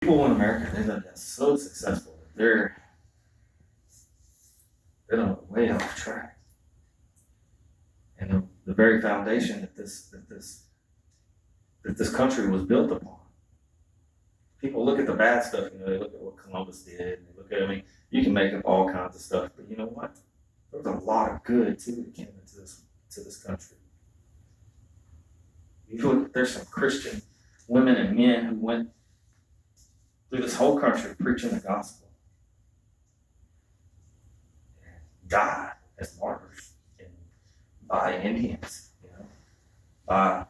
People in America, they done got so successful that they're on way off track. And the very foundation that this country was built upon. People look at the bad stuff, they look at what Columbus did, and they look at, you can make up all kinds of stuff, but you know what? There was a lot of good too that came into this country. You look, there's some Christian women and men who went through this whole country preaching the gospel and died as martyrs and by Indians, by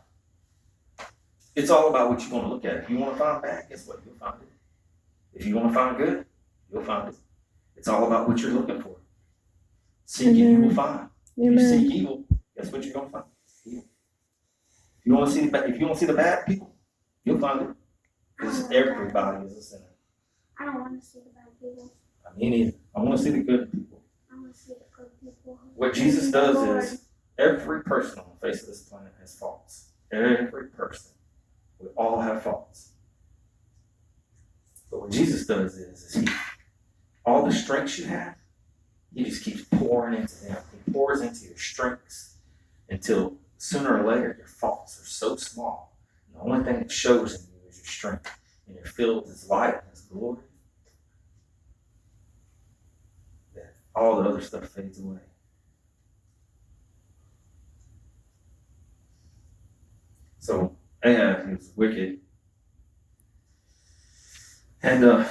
it's all about what you want to look at. If you want to find bad, guess what? You'll find it. If you want to find good, you'll find it. It's all about what you're looking for. Seek and you will find. If you seek evil, guess what you're gonna find? Evil. If you want to see the bad people, you'll find it. Because everybody is a sinner. I don't want to see the bad people. Me neither. I want to see the good people. I want to see the good people. What Jesus does is every person on the face of this planet has faults. Every person. We all have faults. But what Jesus does is all the strengths you have, he just keeps pouring into them. He pours into your strengths until sooner or later your faults are so small. And the only thing that shows in you is your strength. And you're filled with his light and his glory. That all the other stuff fades away. So Ahab, he was wicked. And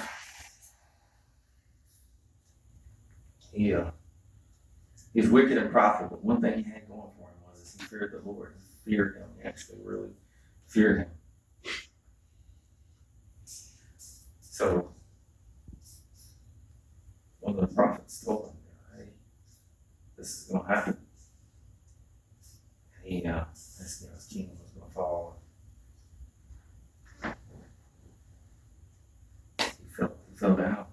he's wicked and prideful, but one thing he had going for him was he feared the Lord. He feared him. He actually really feared him. So one of the prophets told him, hey, this is going to happen. And his kingdom was going to fall. He fell down.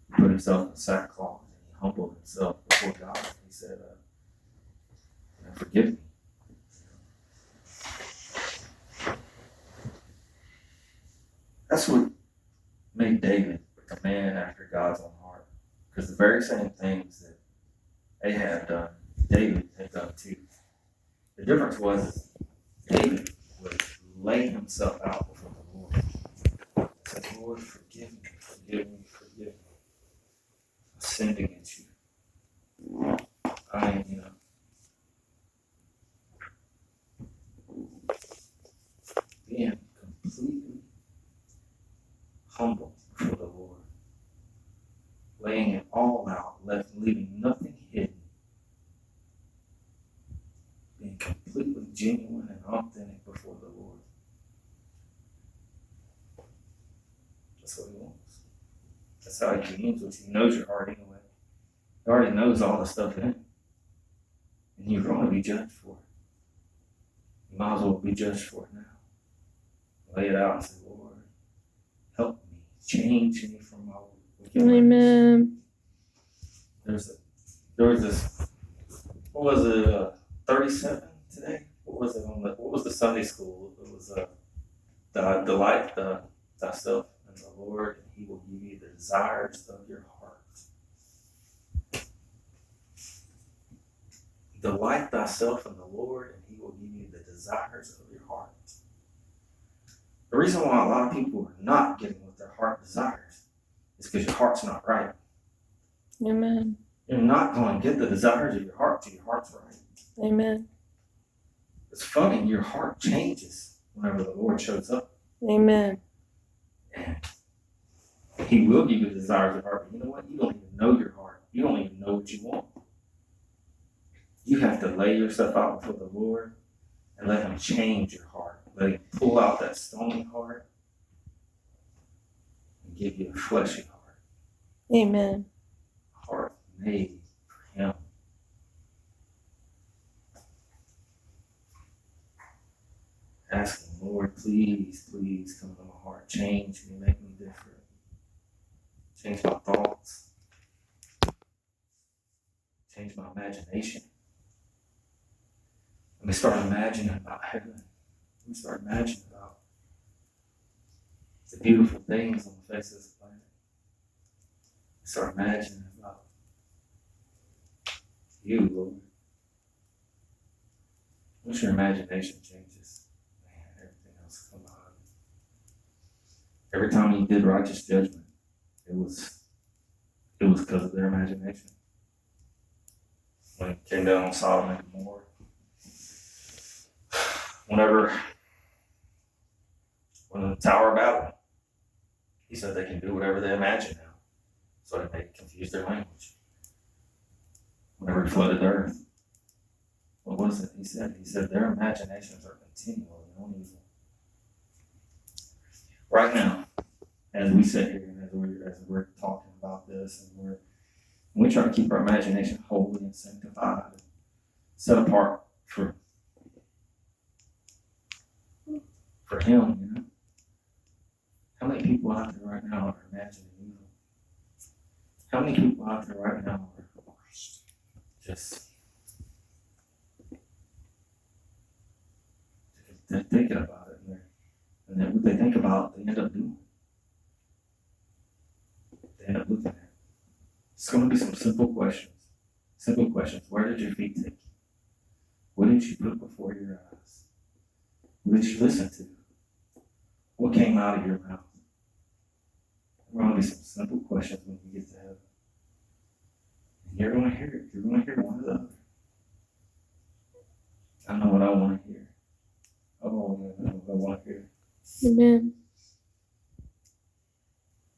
He put himself in sackcloth. Humbled himself before God. He said, forgive me. That's what made David a man after God's own heart. Because the very same things that Ahab done, David had done too. The difference was David would lay himself out before the Lord. He said, Lord, forgive me, forgive me, forgive me. I sinned against you. I being completely humble before the Lord, laying it all out, leaving nothing hidden, being completely genuine and authentic before the Lord. That's what he wants. That's how he begins with you. He knows your heart anyway. He already knows all the stuff in it. And you're going to be judged for it. You might as well be judged for it now. Lay it out and say, Lord, help me. Change me from my wicked ways. Amen. There was this, what was it, 37 today? What was the Sunday school? It was delight thyself in the Lord, and he will give you the desires of your heart. Delight thyself in the Lord, and he will give you the desires of your heart. The reason why a lot of people are not getting what their heart desires is because your heart's not right. Amen. You're not going to get the desires of your heart till your heart's right. Amen. It's funny, your heart changes whenever the Lord shows up. Amen. And he will give you the desires of your heart, but you know what? You don't even know your heart. You don't even know what you want. You have to lay yourself out before the Lord and let him change your heart. Let him pull out that stony heart and give you a fleshy heart. Amen. A heart made for him. Ask him, Lord, please, please come into my heart. Change me, make me different. Change my thoughts. Change my imagination. Let me start imagining about heaven. Let me start imagining about the beautiful things on the face of this planet. Start imagining about you, Lord. Once your imagination changes, man, everything else comes behind it. Every time he did righteous judgment, it was because of their imagination. When it came down on Sodom and Gomorrah, when the Tower of Babel, he said they can do whatever they imagine now. So they may confuse their language. Whenever he flooded the earth, what was it? He said their imaginations are continually on evil. Right now, as we sit here and as we're talking about this, and we try to keep our imagination holy and sanctified and set apart for him, you know. How many people out there right now are imagining evil? How many people out there right now are just they're thinking about it, and then what they think about, they end up doing. They end up looking at it. It's going to be some simple questions. Simple questions. Where did your feet take you? What did you put before your eyes? What did you listen to? What came out of your mouth? There are going to be some simple questions when you get to heaven. And you're going to hear it. You're going to hear one or the other. I know what I want to hear. I know what I want to hear. Amen.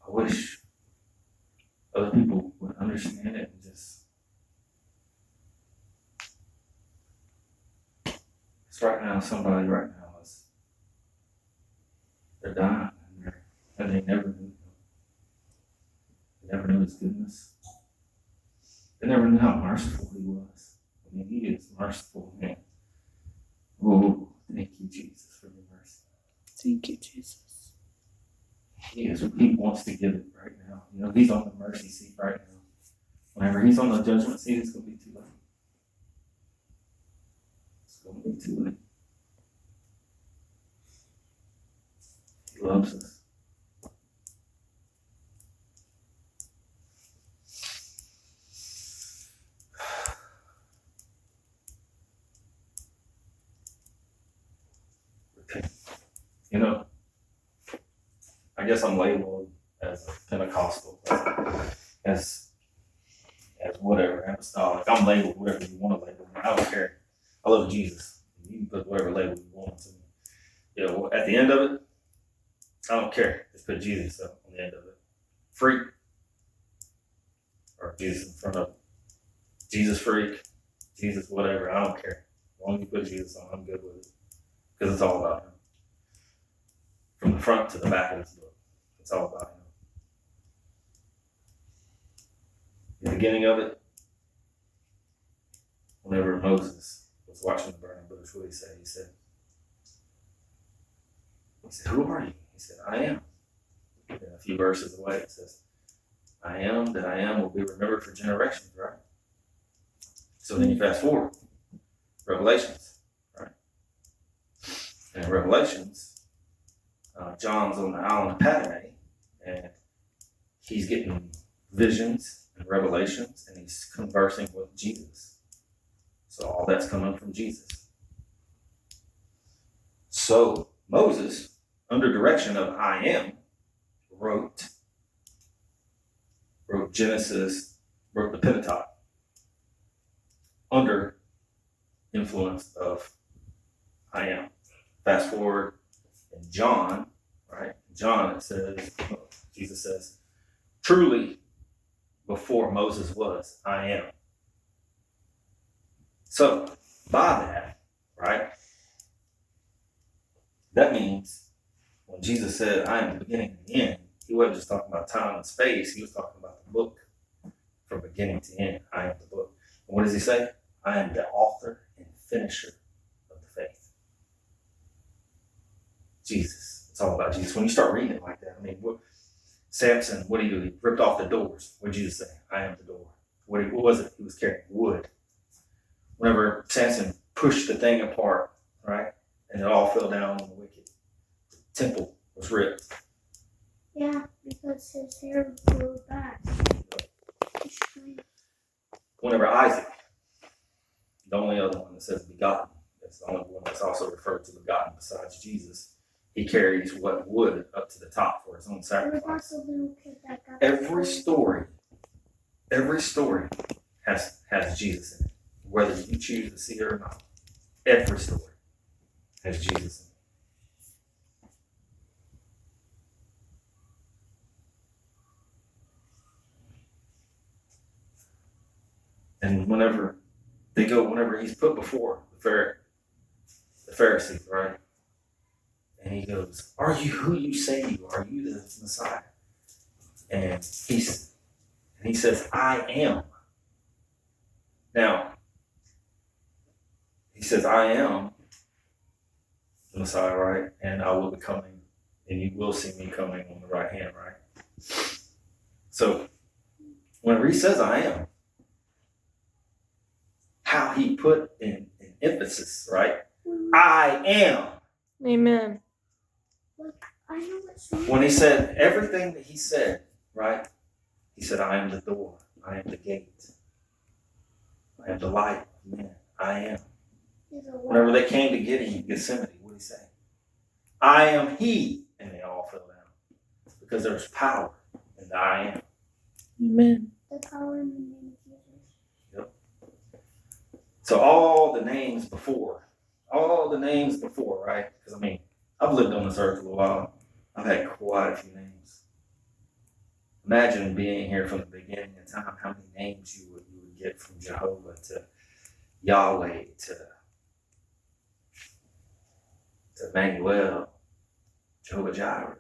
I wish other people would understand it and just. It's right now, somebody right now is. They're dying and they never knew him. They never knew his goodness. They never knew how merciful he was. I mean, he is merciful, man. Oh, thank you, Jesus, for your mercy. Thank you, Jesus. He wants to give it right now. You know, he's on the mercy seat right now. Whenever he's on the judgment seat, it's going to be too late. It's going to be too late. He loves us. You know, I guess I'm labeled as a Pentecostal, as whatever, apostolic. I'm labeled whatever you want to label me. I don't care. I love Jesus. You can put whatever label you want to me. You know, at the end of it, I don't care. Just put Jesus up on the end of it. Freak. Or Jesus in front of it. Jesus freak. Jesus whatever. I don't care. As long as you put Jesus on, I'm good with it. Because it's all about him. From the front to the back of this book. It's all about him. The beginning of it, whenever Moses was watching the burning bush, what did he say? He said, who are you? He said, I am. And a few verses away it says, I am that I am will be remembered for generations, right? So then you fast forward. Revelations, right? And in Revelations, John's on the island of Patmos, and he's getting visions and revelations, and he's conversing with Jesus. So all that's coming from Jesus. So Moses, under direction of I Am, wrote Genesis, wrote the Pentateuch, under influence of I Am. Fast forward in John, right? John, it says, Jesus says, truly before Moses was, I am. So by that, right? That means when Jesus said, I am the beginning and the end, he wasn't just talking about time and space. He was talking about the book from beginning to end. I am the book. And what does he say? I am the author and finisher of the faith. Jesus. It's all about Jesus. When you start reading it like that, I mean, Samson, what did he do? He ripped off the doors. What did Jesus say? I am the door. What was it? He was carrying wood. Whenever Samson pushed the thing apart, right, and it all fell down on the wicked, the temple was ripped. Yeah, because his hair grew back. It's strange. Whenever Isaac, the only other one that says begotten, that's the only one that's also referred to begotten besides Jesus, he carries what wood up to the top for his own What about sacrifice. the little kid that got Every story has Jesus in it, whether you choose to see it or not. Every story has Jesus in it. And whenever he's put before the Pharisees, right? And he goes, "Are you who you say you are? Are you the Messiah?" And he says, "I am." Now, he says, "I am the Messiah, right? And I will be coming, and you will see me coming on the right hand, right?" So, whenever he says, "I am," how he put in emphasis, right? I am. Amen. I know what's wrong. When he said everything that he said, right? He said, "I am the door. I am the gate. I am the light of men. I am." He's a Whenever they came to get him in Gethsemane, what did he say? "I am he," and they all fell down because there's power in the "I am." Amen. The power in the name of Jesus. So all the names before, right? Because I mean, I've lived on this earth a little while. I've had quite a few names. Imagine being here from the beginning of time, how many names you would get from Jehovah to Yahweh to Emmanuel, Jehovah Jireh.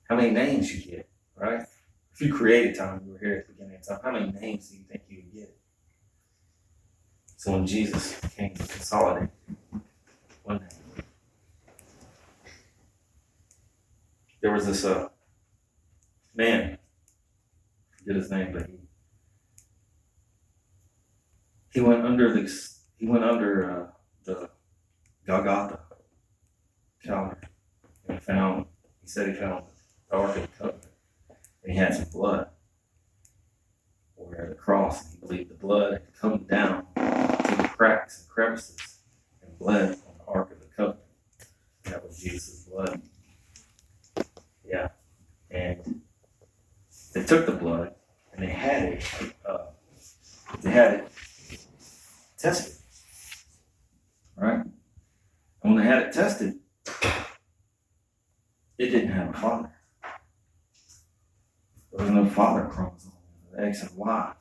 How many names you get, right? If you created time, you were here at the beginning of time, how many names do you think you would get? So when Jesus came to consolidate one name, there was this man, I forget his name, but he went under the Golgotha calendar, and he said he found the Ark of the Covenant, and he had some blood where the cross, and he believed the blood had come down to the cracks and crevices and bled on the Ark of the Covenant. That was Jesus' blood. Yeah. And they took the blood and they had it tested. Right? And when they had it tested, it didn't have a father. There was no father chromosome, the X and Y.